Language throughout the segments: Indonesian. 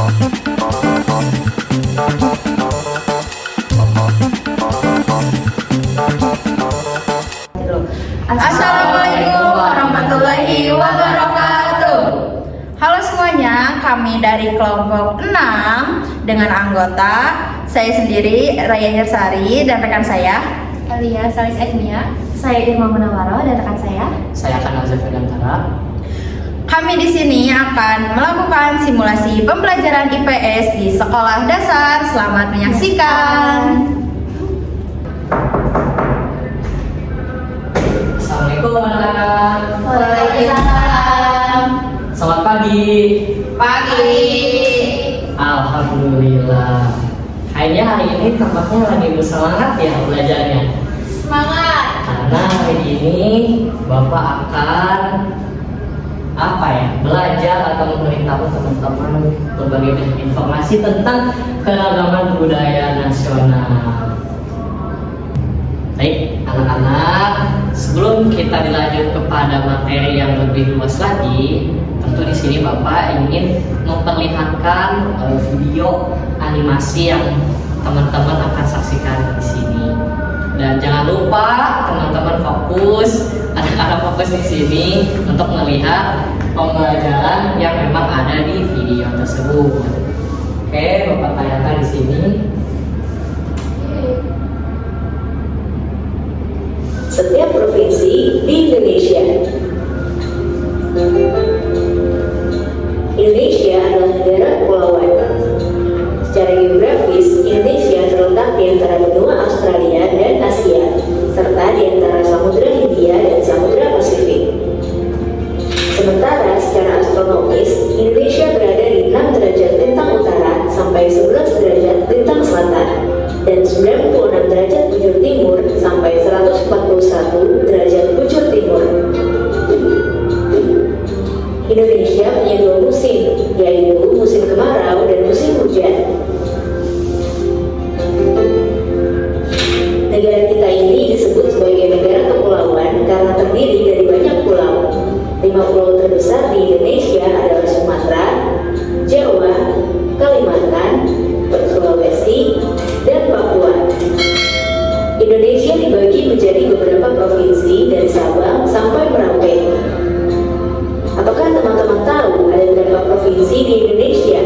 Assalamualaikum warahmatullahi wabarakatuh. Halo semuanya, kami dari kelompok 6 dengan anggota saya sendiri Raya Hirsari dan rekan saya Alia Salis Edmia, saya Irma Munawaro dan rekan saya akan Azhar Ferdantara. Kami di sini akan melakukan simulasi pembelajaran IPS di sekolah dasar. Selamat menyaksikan. Assalamualaikum anak-anak. Waalaikumsalam. Selamat pagi. Pagi. Alhamdulillah. Kayaknya hari ini tampaknya lagi bersemangat ya belajarnya. Semangat. Karena hari ini Bapak akan belajar atau memberitahu teman-teman berbagai macam informasi tentang keragaman budaya nasional. Baik, anak-anak, sebelum kita dilanjut kepada materi yang lebih luas lagi, tentu di sini Bapak ingin memperlihatkan video animasi yang teman-teman akan saksikan di sini. Dan jangan lupa teman-teman fokus, anak-anak fokus di sini untuk melihat pembelajaran yang memang ada di video tersebut. Oke, Bapak tayangkan di sini. Setiap provinsi di Indonesia. Indonesia adalah negara kepulauan. Secara geografis, Indonesia terletak di antara benua Australia dan Asia, serta di antara Samudra Hindia dan Samudra Pasifik. Sementara secara astronomis, Indonesia berada di 6 derajat lintang utara sampai 11 derajat lintang selatan, dan 96 derajat bujur timur sampai 141 derajat bujur timur. Indonesia punya 2 musim, yaitu musim kemarau dan musim hujan. Negara kita ini disebut sebagai negara kepulauan karena terdiri dari banyak pulau. 5 pulau terbesar di Indonesia adalah Sumatera, Jawa, Kalimantan, Sulawesi, dan Papua. Indonesia dibagi menjadi beberapa provinsi dari Sabang sampai Merauke. Apakah teman-teman tahu ada berapa provinsi di Indonesia?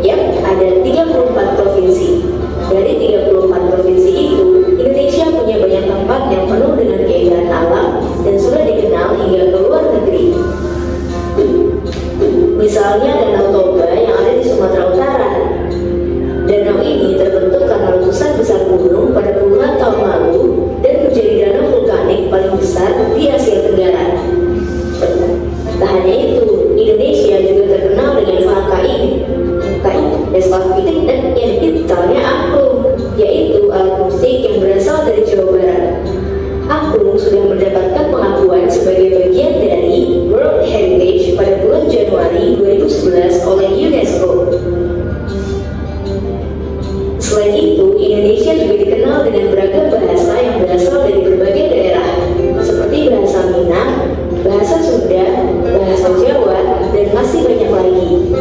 Yap, ada 34 provinsi. Dari 34 provinsi itu, Indonesia punya banyak tempat yang penuh dengan keindahan alam dan sudah dikenal hingga ke luar negeri. Misalnya Danau Toba yang ada di Sumatera Utara. Danau ini terbentuk karena letusan besar gunung pada puluhan tahun lalu dan menjadi danau vulkanik paling besar di Asia Tenggara. Tak hanya itu, Indonesia juga terkenal dengan fana kain, desklavitik dan yang digitalnya angklung, yaitu alat musik yang berasal dari Jawa Barat. Angklung sudah mendapatkan pengakuan sebagai bagian dari World Heritage pada bulan Januari 2011 oleh UNESCO. Selain itu, Indonesia juga dikenal dengan beragam bahasa yang berasal dari berbagai daerah, seperti bahasa Minang, bahasa Sunda, bahasa Jawa, dan masih banyak lagi.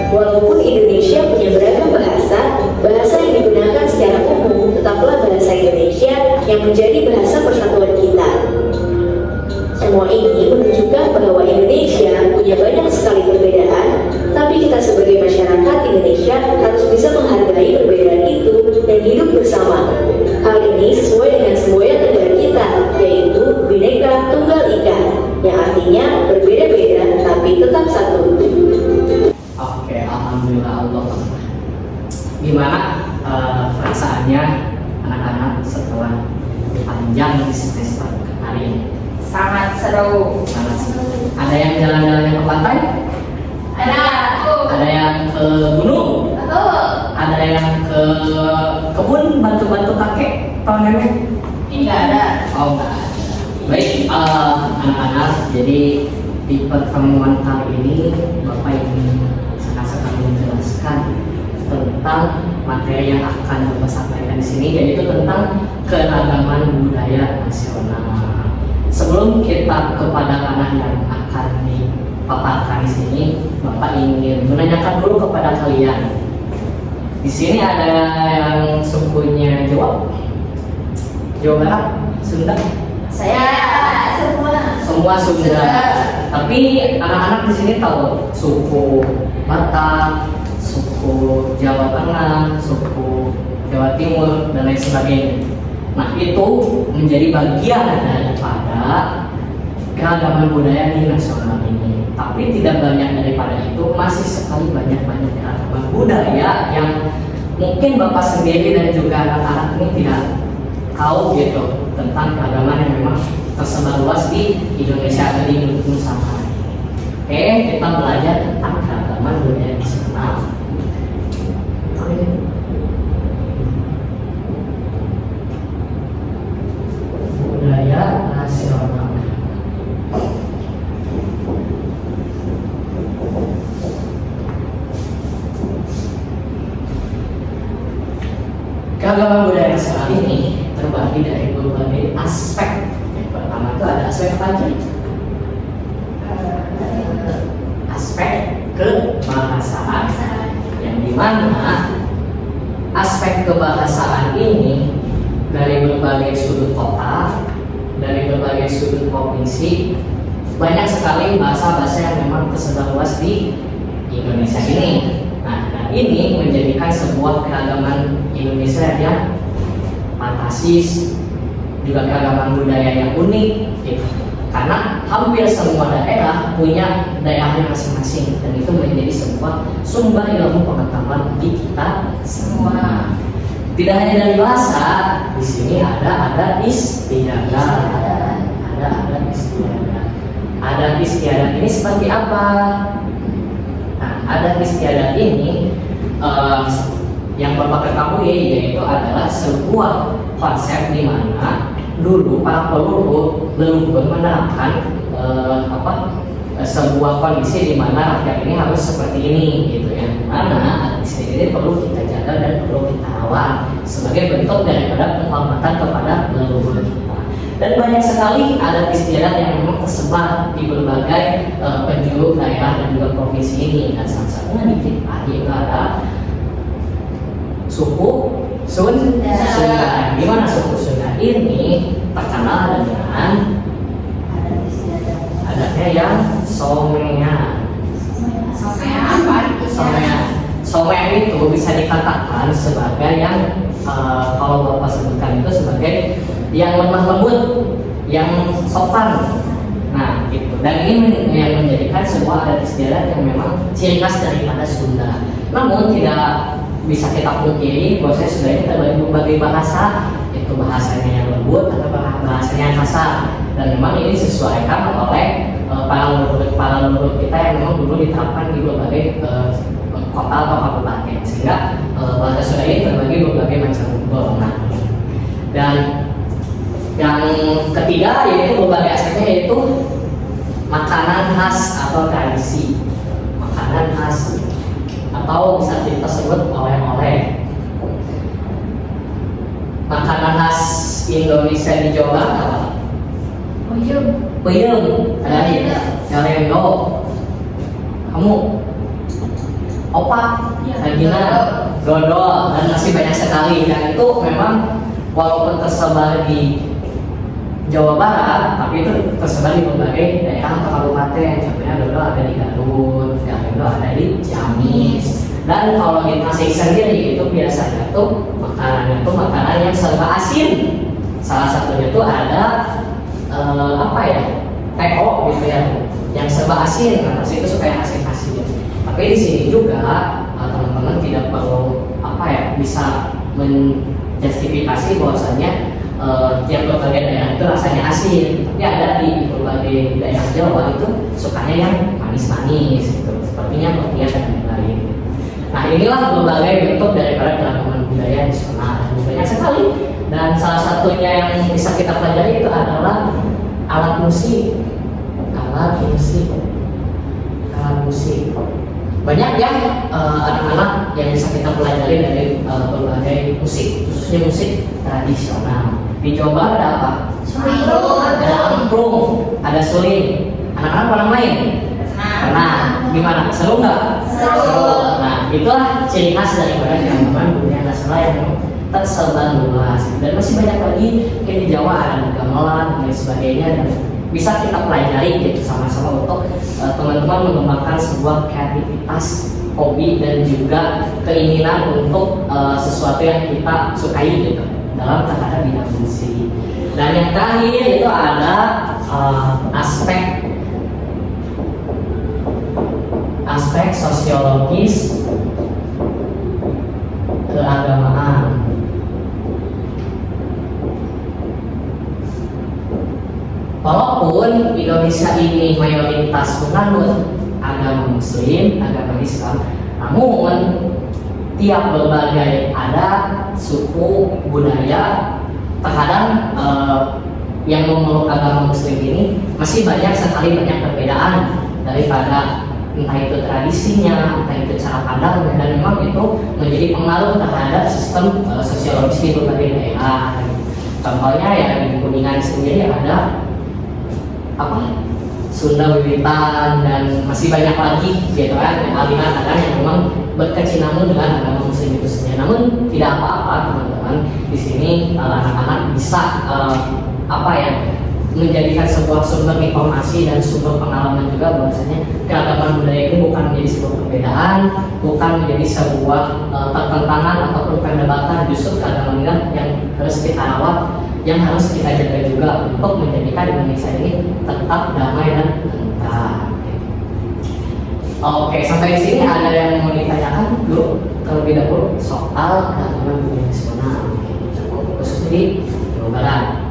Walaupun Indonesia punya beragam bahasa, bahasa yang digunakan secara umum tetaplah bahasa Indonesia yang menjadi bahasa persatuan kita. Semua ini menunjukkan bahwa Indonesia punya banyak sekali perbedaan, tapi kita sebagai masyarakat Indonesia harus bisa menghargai perbedaan itu dan hidup bersama. Hal ini sesuai dengan semboyan negara kita, yaitu Bhinneka Tunggal Ika, yang artinya berbeda-beda tapi tetap satu. Oke, alhamdulillah Allah. Gimana perasaannya anak-anak setelah panjang di semester hari ini? Sangat seru. Sangat seru. Ada yang jalan-jalan ke pantai? Ada. Ada yang ke gunung? Betul. Ada yang ke kebun bantu-bantu kakek atau nenek? Tidak ada. Oh, enggak ada. Baik, anak-anak, jadi di pertemuan kali ini Bapak ingin sekali menjelaskan tentang materi yang akan Bapak sampaikan di sini, yaitu tentang keragaman budaya nasional. Sebelum kita kepada ranah yang akan paparkan di sini, Bapak ingin menanyakan dulu kepada kalian. Di sini ada yang sukunya Jawa, Jawa Barat, Sunda. Saya semua. Semua Sunda. Tapi anak-anak di sini tahu suku Batak, suku Jawa Tengah, suku Jawa Timur dan lain sebagainya. Nah, itu menjadi bagian daripada keragaman budaya di nasional ini. Tapi tidak banyak daripada itu, masih sekali banyak-banyak keragaman budaya yang mungkin Bapak sendiri dan juga anak-anak ini tidak tahu gitu tentang keragaman yang memang tersebar luas di Indonesia atau di Nusantara. Oke, kita belajar tentang keragaman budaya nasional. Budaya nasional. Keragaman budaya nasional ini terbagi dari berbagai aspek. Yang pertama itu ada aspek apa aja? Aspek kebahasaan. Yang dimana aspek kebahasaan ini dari berbagai sudut kota, dari berbagai sudut provinsi, banyak sekali bahasa-bahasa yang memang tersebar luas di Indonesia ini. Nah, dan ini menjadikan sebuah keragaman Indonesia yang fantastis, juga keragaman budaya yang unik gitu. Karena hampir semua daerah punya daerahnya masing-masing dan itu menjadi sebuah sumber ilmu pengetahuan bagi kita semua. Tidak hanya dari bahasa, di sini ada istiadat. Ada istiadat. Adat istiadat ini seperti apa? Nah, adat istiadat ini yang Bapak ketahui yaitu adalah sebuah konsep di mana dulu para leluhur menerapkan sebuah kondisi di mana rakyat ini harus seperti ini gitu ya. Mana adat istiadat ini perlu kita jaga dan perlu kita rawat sebagai bentuk daripada penghormatan kepada leluhur kita. Dan banyak sekali adat istiadat yang memang tersebar di berbagai penjuru daerah dan juga provinsi ini. Dan salah satunya di kita yaitu ada suku Sunda. Di mana suku Sunda ini terkenal dengan adatnya yang somean. Somean itu bisa dikatakan sebagai yang kalau Bapak sebutkan itu sebagai yang lemah lembut, yang sopan. Nah, gitu. Dan ini yang menjadikan sebuah adat istiadat yang memang ciri khas daripada Sunda. Namun tidak bisa kita pungkiri bahwa Sunda ini terbagi berbagai bahasa, itu bahasanya yang lembut atau bahasanya yang kasar. Dan memang ini disesuaikan oleh para leluhur kita yang memang dulu diterapkan di berbagai kota atau kabupaten, sehingga bahasa Sunda ini terbagi berbagai macam golongan. Dan yang ketiga yaitu berbagai aspeknya, yaitu makanan khas atau tradisi. Makanan khas atau bisa kita sebut oleh-oleh. Makanan khas Indonesia di Jawa Barat apa? Peyem, Calendo, kamu, opak, rajingan, dodol, dan masih banyak sekali. Dan itu memang walaupun tersebar di Jawa Barat, tapi itu tersebar di berbagai daerah atau kabupaten. Contohnya dodol ada di Garut, Calendo ada di Ciamis. Dan kalau di Tasik sendiri itu biasanya tuh makanannya tuh makanan yang serba asin. Salah satunya tuh ada TO gitu ya, yang serba asin. Karena itu suka yang asin-asin. Tapi di sini juga teman-teman tidak perlu bisa menjustifikasi bahwasanya tiap berbagai daerah itu rasanya asin. Tapi ada di berbagai daerah Jawa itu sukanya yang manis-manis gitu. Sepertinya Korea dan lain-lain. Nah, inilah berbagai bentuk daripada keragaman budaya nasional. Banyak sekali. Dan salah satunya yang bisa kita pelajari itu adalah alat musik. Banyak ya anak-anak yang bisa kita pelajari dari berbagai musik, khususnya musik tradisional. Di Jawa Barat ada apa? Suling. Ada angklung, ada suling. Anak-anak pernah main? Nah, gimana? Seru nggak? Seru. Nah, itulah ciri khas daripada keragaman budaya nasional yang tersebar luas. Dan masih banyak lagi kayak di Jawa ada gamelan dan sebagainya, dan bisa kita pelajari gitu sama-sama untuk teman-teman mengembangkan sebuah kreativitas, hobi dan juga keinginan untuk sesuatu yang kita sukai gitu dalam terhadap bidang musik. Dan yang terakhir itu ada aspek sosiologis keagamaan. Walaupun Indonesia ini mayoritas menganut agama Muslim, agama Islam, namun tiap berbagai adat, suku, budaya, terkadang yang memeluk agama Muslim ini masih banyak perbedaan daripada entah itu tradisinya, entah itu cara pandangnya, dan memang itu menjadi pengaruh terhadap sistem sosiologis di berbagai daerah. Contohnya ya di Kuningan sendiri ada Sunda Wiwitan dan masih banyak lagi gitu kan aliran yang memang berkesinambungan dengan agama Muslim itu sendiri. Namun tidak apa-apa teman-teman, di sini anak-anak bisa menjadikan sebuah sumber informasi dan sumber pengalaman juga bahwasanya keragaman budaya ini bukan menjadi sebuah perbedaan, bukan menjadi sebuah pertentangan ataupun perdebatan. Justru keragaman yang harus kita rawat, yang harus kita jaga juga untuk menjadikan Indonesia ini tetap damai dan tentram. Oke, sampai di sini ada yang mau ditanyakan dulu terlebih dahulu soal keragaman budaya nasional khususnya di Jawa Barat.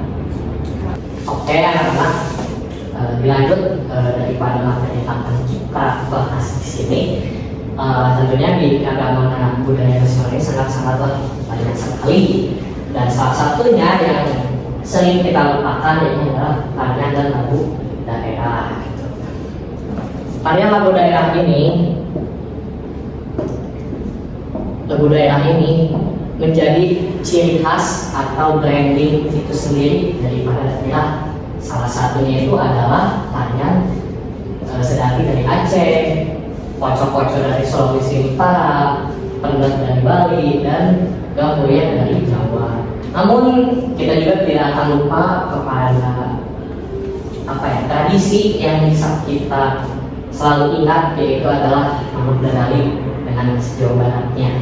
Oke anak-anak, dilanjut daripada materi yang akan kita bahas di sini. Tentunya di keragaman budaya nasional ini sangat-sangat banyak sekali, dan salah satunya yang sering kita lupakan yaitu adalah tarian dan lagu daerah. Tarian lagu daerah ini menjadi ciri khas atau branding itu sendiri daripada daerah. Salah satunya itu adalah tarian Sedati dari Aceh, Poco-Poco dari Sulawesi Utara, Pendet dari Bali, dan Gamoyan dari Jawa. Namun kita juga tidak akan lupa kepada tradisi yang bisa kita selalu ingat, yaitu adalah Manuk Dadali dengan sejauh baratnya.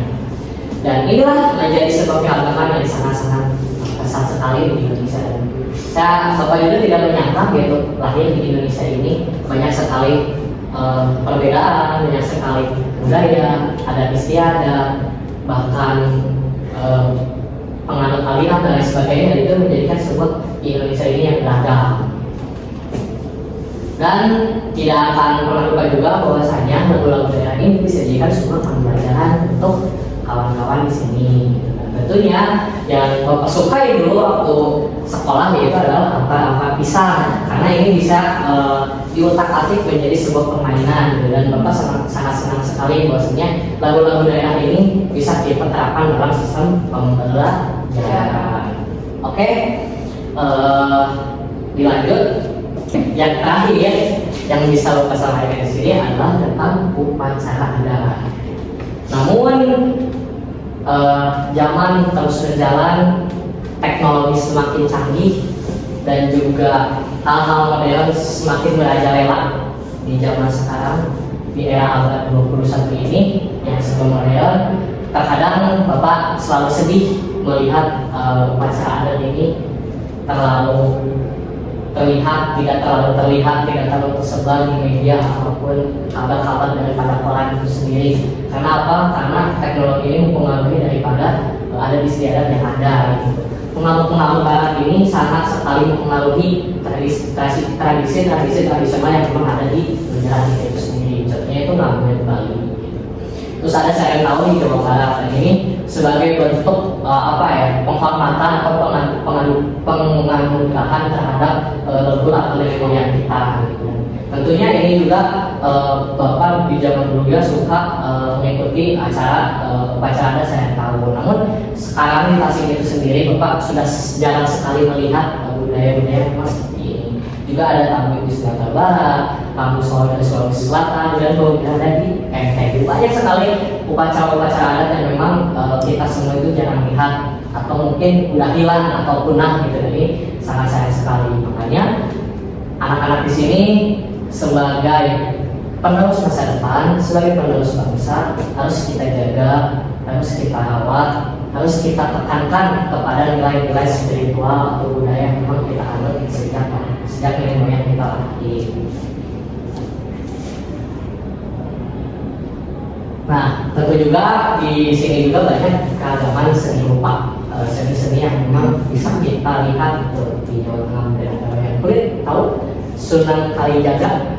Dan inilah menjadi sebuah keragaman yang sangat-sangat besar sekali di Indonesia. Saya Bapak juga tidak menyangka gitu lahir di Indonesia ini banyak sekali perbedaan, banyak sekali budaya, adat istiadat, bahkan penganut aliran dan lain sebagainya, dan itu menjadikan sebuah Indonesia ini yang beragam. Dan tidak akan pernah lupa juga bahwasanya lagu-lagu daerah ini bisa dijadikan sebuah pembelajaran untuk kawan-kawan di sini. Tentunya yang Bapak sukai dulu waktu sekolah yaitu adalah apa pisang, karena ini bisa diutak-atik menjadi sebuah permainan gitu. Dan Bapak sangat senang sekali bahwasanya lagu-lagu daerah ini bisa kita terapkan dalam sistem pembelajaran. Oke, dilanjut. Yang terakhir yang bisa Bapak sampaikan di sini adalah tentang upacara adat. Namun zaman terus berjalan, teknologi semakin canggih, dan juga hal-hal modern semakin merajalela di zaman sekarang, di era abad 21 ini yang serba modern. Terkadang Bapak selalu sedih melihat upacara adat ini tidak terlalu terlihat, tidak terlalu tersebar di media ataupun kabar-kabar daripada koran itu sendiri. Karena apa? Karena teknologi ini mempengaruhi daripada adat istiadat yang ada. Gitu. Pengaruh-pengaruh barat ini sangat sekali mempengaruhi tradisi tradisional yang memang ada di negara kita itu sendiri. Contohnya itu Labuan Bali. Terus ada saya tahu di Jawa Barat, dan ini sebagai bentuk penghormatan atau penganugerahan terhadap leluhur atau nenek moyang kita. Gitu. Tentunya ini juga Bapak di zaman dulu juga suka mengikuti upacara adat saya tahu. Namun sekarang di Tasik itu sendiri Bapak sudah jarang sekali melihat budaya-budaya memang seperti ini. Di juga ada tamu di Sumatera Barat, tamu dari Sulawesi Selatan, dan beberapa ada di NTB. Banyak sekali upacara-upacara adat yang memang kita semua itu jarang lihat atau mungkin udah hilang atau punah gitu. Jadi sangat sayang sekali. Makanya anak-anak di sini sebagai penerus masa depan, sebagai penerus bangsa harus kita jaga, harus kita rawat, harus kita tekankan kepada nilai-nilai spiritual atau budaya yang memang kita anut sejak nenek moyang kita lahir. Nah, tentu juga di sini juga banyak keagamaan seni rupa, seni-seni yang memang bisa kita lihat di Jawa Tengah dan daerah kulit. Tahu Sunan Kalijaga?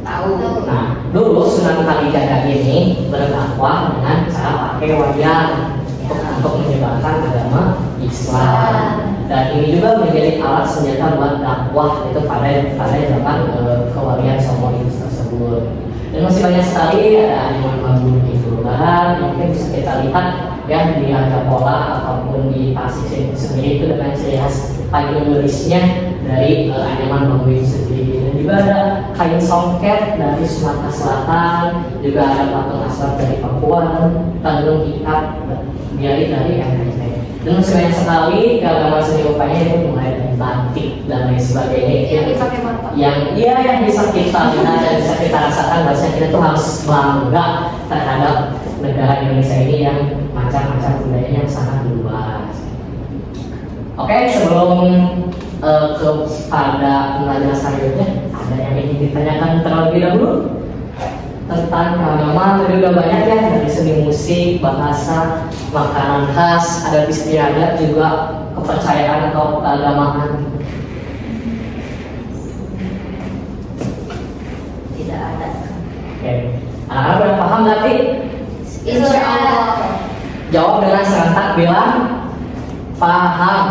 Tahu. Nah, dulu Sunan Kalijaga ini berdakwah dengan cara pakai wayang untuk menyebarkan agama Islam. Dan ini juga menjadi alat senjata buat dakwah itu pada zaman kewalian Songo tersebut. Dan masih banyak sekali ada animan Mabun itu Barat yang mungkin bisa kita lihat ya di Pola ataupun di Tasik sendiri itu dengan ciri khas payung gelisnya dari animan Mabun itu sendiri. Dan juga ada kain songket dari Sumatera Selatan, juga ada patung asap dari Papua, tenun ikat biari dari NTT. Dan masih banyak sekali keagamaan seni rupanya itu mulai dari batik dan lain sebagainya. Yang dipakai mata. Yang bisa kita lihat dan bisa kita rasakan bahwa kita tuh harus bangga terhadap negara Indonesia ini yang macam-macam budayanya yang sangat luas. Oke, sebelum kepada pembelajaran selanjutnya, ada yang ingin ditanyakan terlebih dahulu tentang keagamaan? Tadi udah banyak ya, dari seni musik, bahasa, makanan khas, adat istiadat, juga kepercayaan atau keagamaan. Tidak ada. Oke, anak-anak udah paham berarti? Insya Allah. Jawab dengan serentak, bilang paham.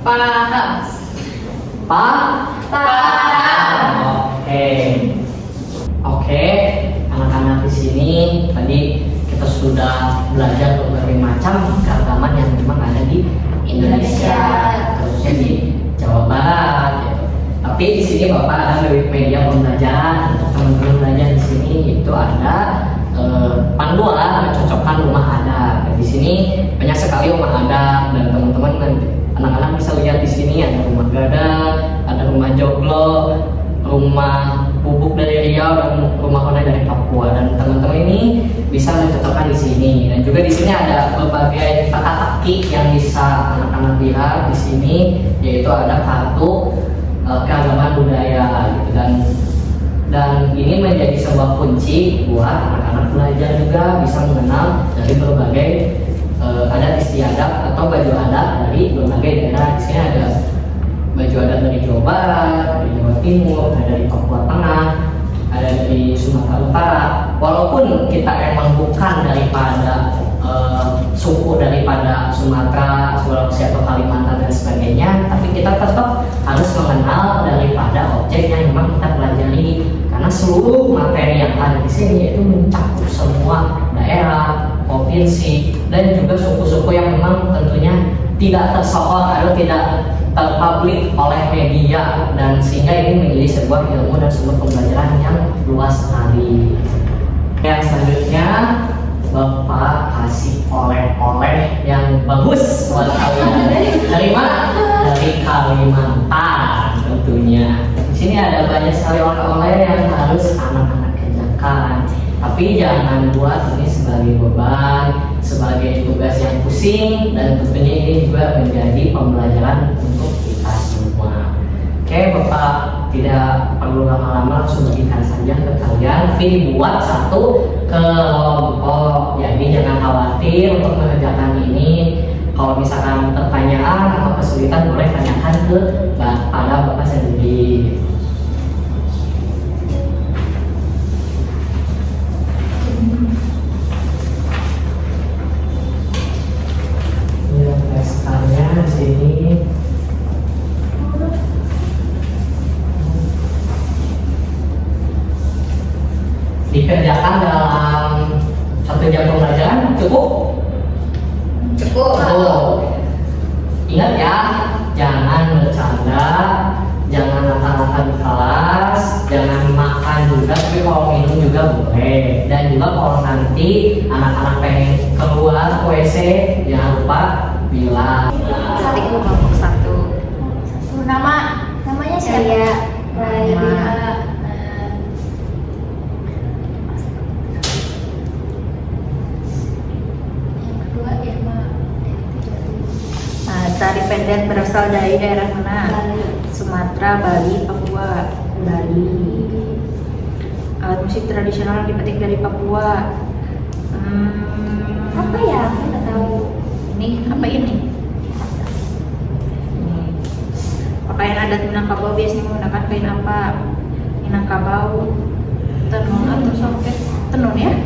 Paham. Paham. Oke, anak-anak di sini tadi kita sudah belajar berbagai macam keagamaan yang memang ada di Indonesia, khususnya di Jawa Barat. Gitu. Tapi di sini Bapak ada media pembelajaran untuk teman-teman belajar di sini, itu ada panduan mencocokkan rumah adat. Di sini banyak sekali rumah adat dan teman-teman anak-anak bisa lihat di sini ada rumah gadang, ada rumah joglo, rumah bubuk dari Riau, dan rumah kone dari Papua. Dan teman-teman ini bisa mencocokkan di sini. Dan juga di sini ada berbagai teka-teki yang bisa anak-anak lihat di sini, yaitu ada kartu keagamaan budaya gitu. Dan ini menjadi sebuah kunci buat anak-anak belajar juga bisa mengenal dari berbagai adat istiadat atau baju adat dari berbagai daerah. Di sini ada baju adat dari Jawa Barat, dari Jawa Timur, ada dari Papua Tengah, ada dari Sumatera Utara. Walaupun kita emang bukan daripada suku daripada Sumatera, Sulawesi atau Kalimantan dan sebagainya, tapi kita tetap harus mengenal daripada objek yang memang kita pelajari, karena seluruh materi yang ada di sini itu mencakup semua daerah, provinsi, dan juga suku-suku yang memang tentunya tidak tersohor atau tidak terpublik oleh media, dan sehingga ini menjadi sebuah ilmu dan sebuah pembelajaran yang luas sekali. Yang selanjutnya Bapak kasih oleh-oleh yang bagus buat kalian. Dari mana? Dari Kalimantan tentunya. Di sini ada banyak sekali oleh-oleh yang harus anak-anak kerjakan. Tapi jangan buat ini sebagai beban, sebagai tugas yang pusing, dan tentunya ini juga menjadi pembelajaran untuk kita semua. Oke, Bapak tidak perlu lama-lama, langsung bagikan saja ke kalian. Pilih buat satu kelompok. Jadi jangan khawatir untuk mengerjakan ini. Kalau misalkan pertanyaan atau kesulitan, boleh tanyakan ke pada Bapak sendiri. Di sini dikerjakan dalam 1 jam pembelajaran cukup? Cukup. Ingat ya, jangan bercanda, Jangan ngata-ngata di kelas, jangan makan juga, tapi kalau minum juga boleh. Dan juga kalau nanti anak-anak pengen keluar ke WC, jangan lupa bilang. Ketik kelompok 1. Namanya siapa? Saya. Raidina. Yang kedua Irma. Nah, tari pendek berasal dari daerah mana? Bali. Sumatera, Bali, Papua. Bali. Alat musik tradisional yang dipetik dari Papua. Apa ya? Aku nggak tahu. Ini apa ini? Pakaian adat Minangkabau biasanya menggunakan kain apa? Minangkabau, tenun atau songket? Tenun ya?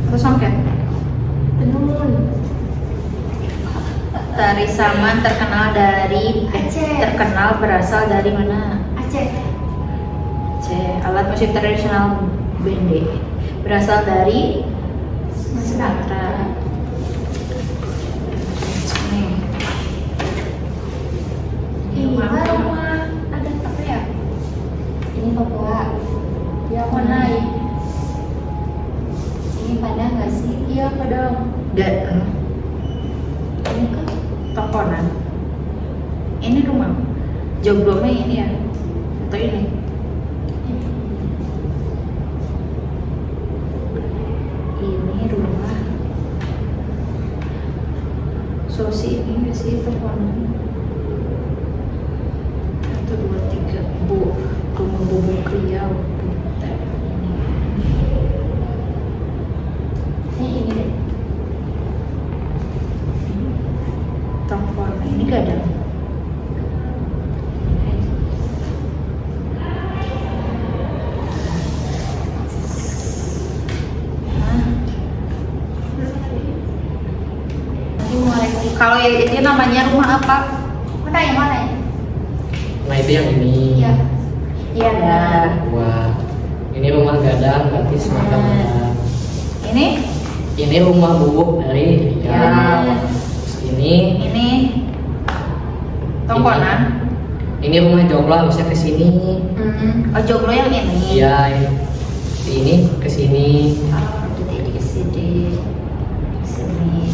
Atau songket? Tenun. Tari Saman terkenal Aceh. terkenal berasal dari mana? Aceh. Aceh. Alat musik tradisional bende berasal dari Sumatera. Nih. Ini rumah adat apa ya? Ini Papua. Yang mana? Ini Padang nggak sih? Iya Padang. Ini kan Tongkonan. Ini rumah. Joglongnya ini ya? Atau ini? Ini rumah. Sosi ini nggak sih Tongkonan? 1, 2, 3. Rumah Bubuk Riau. ini deh. Tongkonan ini gadang. Kalau yang ini namanya rumah apa? Mana yang mana ya? Nah itu yang ini. Iya. Iya. Nah, Wah, ini rumah gadang berarti Sumatera Barat. ini rumah bubuk dari Ya. Terus ini Tongkonan. ini rumah joglo harusnya ke sini. Oh, joglo yang ini. Iya, ini ke sini. Oh, jadi ke sini. Sini.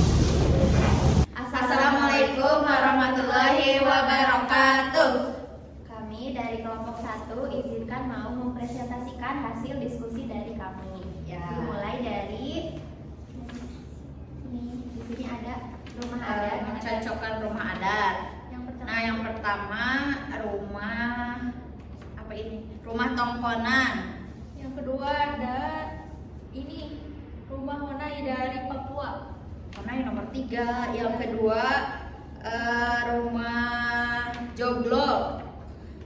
Assalamualaikum warahmatullahi wabarakatuh. Kami dari kelompok 1 izinkan mau mempresentasikan hasil diskusi dari kami. Ya. Dimulai dari di sini ada rumah adat. Mencocokkan rumah adat. Yang pertama. Nah, yang pertama rumah apa ini? Rumah Tongkonan. Yang kedua ada ini rumah Honai dari Papua. Honai nomor 3. Yang kedua rumah Joglo.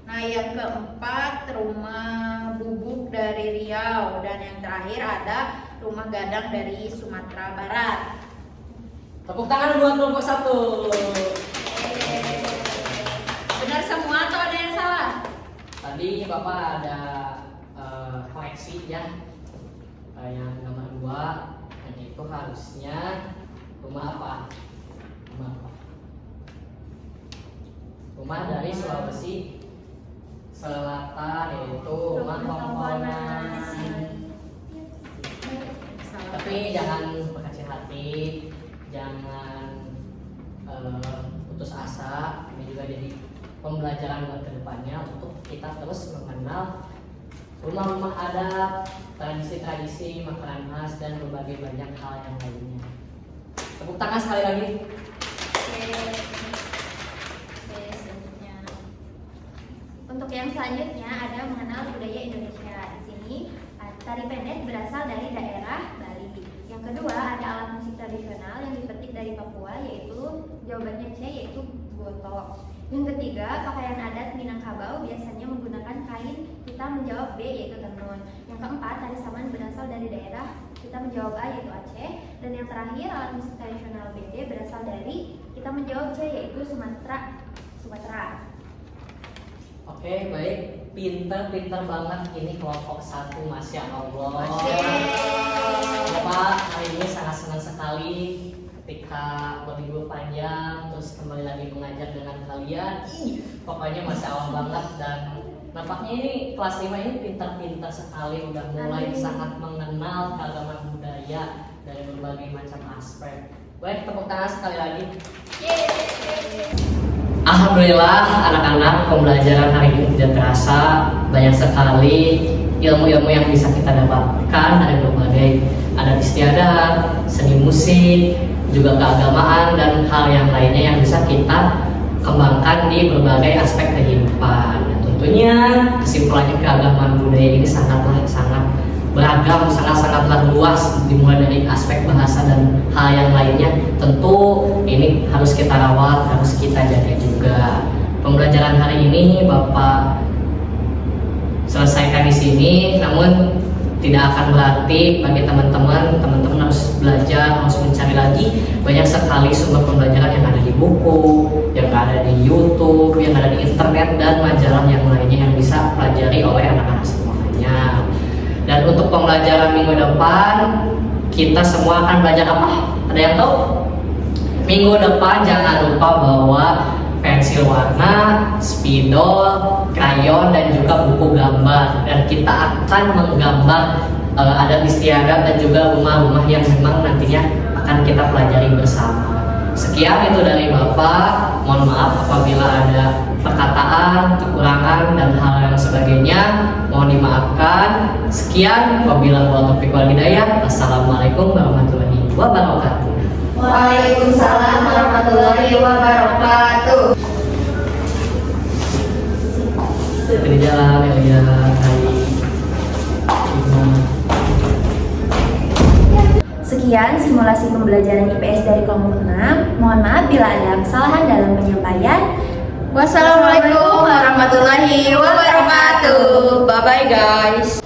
Nah, yang keempat rumah Bubuk dari Riau, dan yang terakhir ada rumah Gadang dari Sumatera Barat. Tepuk tangan buat kelompok 1. Benar semua atau ada yang salah? Tadi Bapak ada koreksi ya. Yang nomor 2 yang itu harusnya rumah apa? Rumah apa? Rumah dari Sulawesi Selatan, yaitu rumah Tongkonan. Tapi jangan berkecil hati, jangan putus asa. Ini juga jadi pembelajaran buat kedepannya untuk kita terus mengenal rumah-rumah adat, tradisi-tradisi, makanan khas, dan berbagai banyak hal yang lainnya. Tepuk tangan sekali lagi. Selanjutnya. Untuk yang selanjutnya ada mengenal budaya Indonesia. Di sini tari pendek berasal dari daerah Bali. Yang kedua ada alat musik tradisional yang dipetik dari Papua, yaitu jawabannya C, yaitu gotok. Yang ketiga, pakaian adat Minangkabau biasanya menggunakan kain. Kita menjawab B, yaitu tenun. Yang keempat, tari saman berasal dari daerah. Kita menjawab A, yaitu Aceh. Dan yang terakhir, alat musik tradisional BD berasal dari, kita menjawab C, yaitu Sumatera. Oke, baik. Pinter banget ini kelompok 1, Masya Allah. Bapak hari ini sangat senang sekali ketika kita berlibur panjang, terus kembali lagi mengajar dengan kalian. Pokoknya masih awal banget dan nampaknya ini kelas 5 ini pintar-pintar sekali, udah mulai sangat mengenal keagamaan budaya dari berbagai macam aspek. Baik, tepuk tangan sekali lagi. Alhamdulillah anak-anak, pembelajaran hari ini tidak terasa, banyak sekali ilmu-ilmu yang bisa kita dapatkan dari berbagai adat istiadat, seni musik, juga keagamaan dan hal yang lainnya yang bisa kita kembangkan di berbagai aspek kehidupan. Dan tentunya kesimpulannya keagamaan budaya ini sangat beragam, sangat luas, dimulai dari aspek bahasa dan hal yang lainnya. Tentu ini harus kita rawat, harus kita jaga juga. Pembelajaran hari ini Bapak selesaikan di sini, namun tidak akan berarti bagi teman-teman harus belajar, harus mencari lagi. Banyak sekali sumber pembelajaran yang ada di buku, yang ada di YouTube, yang ada di internet dan majalah yang lainnya yang bisa pelajari oleh anak-anak semuanya. Dan untuk pembelajaran minggu depan kita semua akan belajar apa? Ada yang tahu? Minggu depan jangan lupa bawa pensil warna, spidol, krayon dan juga buku gambar, dan kita akan menggambar adat istiadat dan juga rumah-rumah yang memang nantinya akan kita pelajari bersama. Sekian itu dari Bapak, mohon maaf apabila ada perkataan, kekurangan dan hal yang sebagainya, mohon dimaafkan. Sekian, wabillahi taufiq wal hidayah. Assalamualaikum warahmatullahi wabarakatuh. Waalaikumsalam warahmatullahi wabarakatuh. Di jalan ya, Sekian simulasi pembelajaran IPS dari kelompok 6. Mohon maaf bila ada kesalahan dalam penyampaian. Wassalamualaikum warahmatullahi wabarakatuh. Bye bye guys.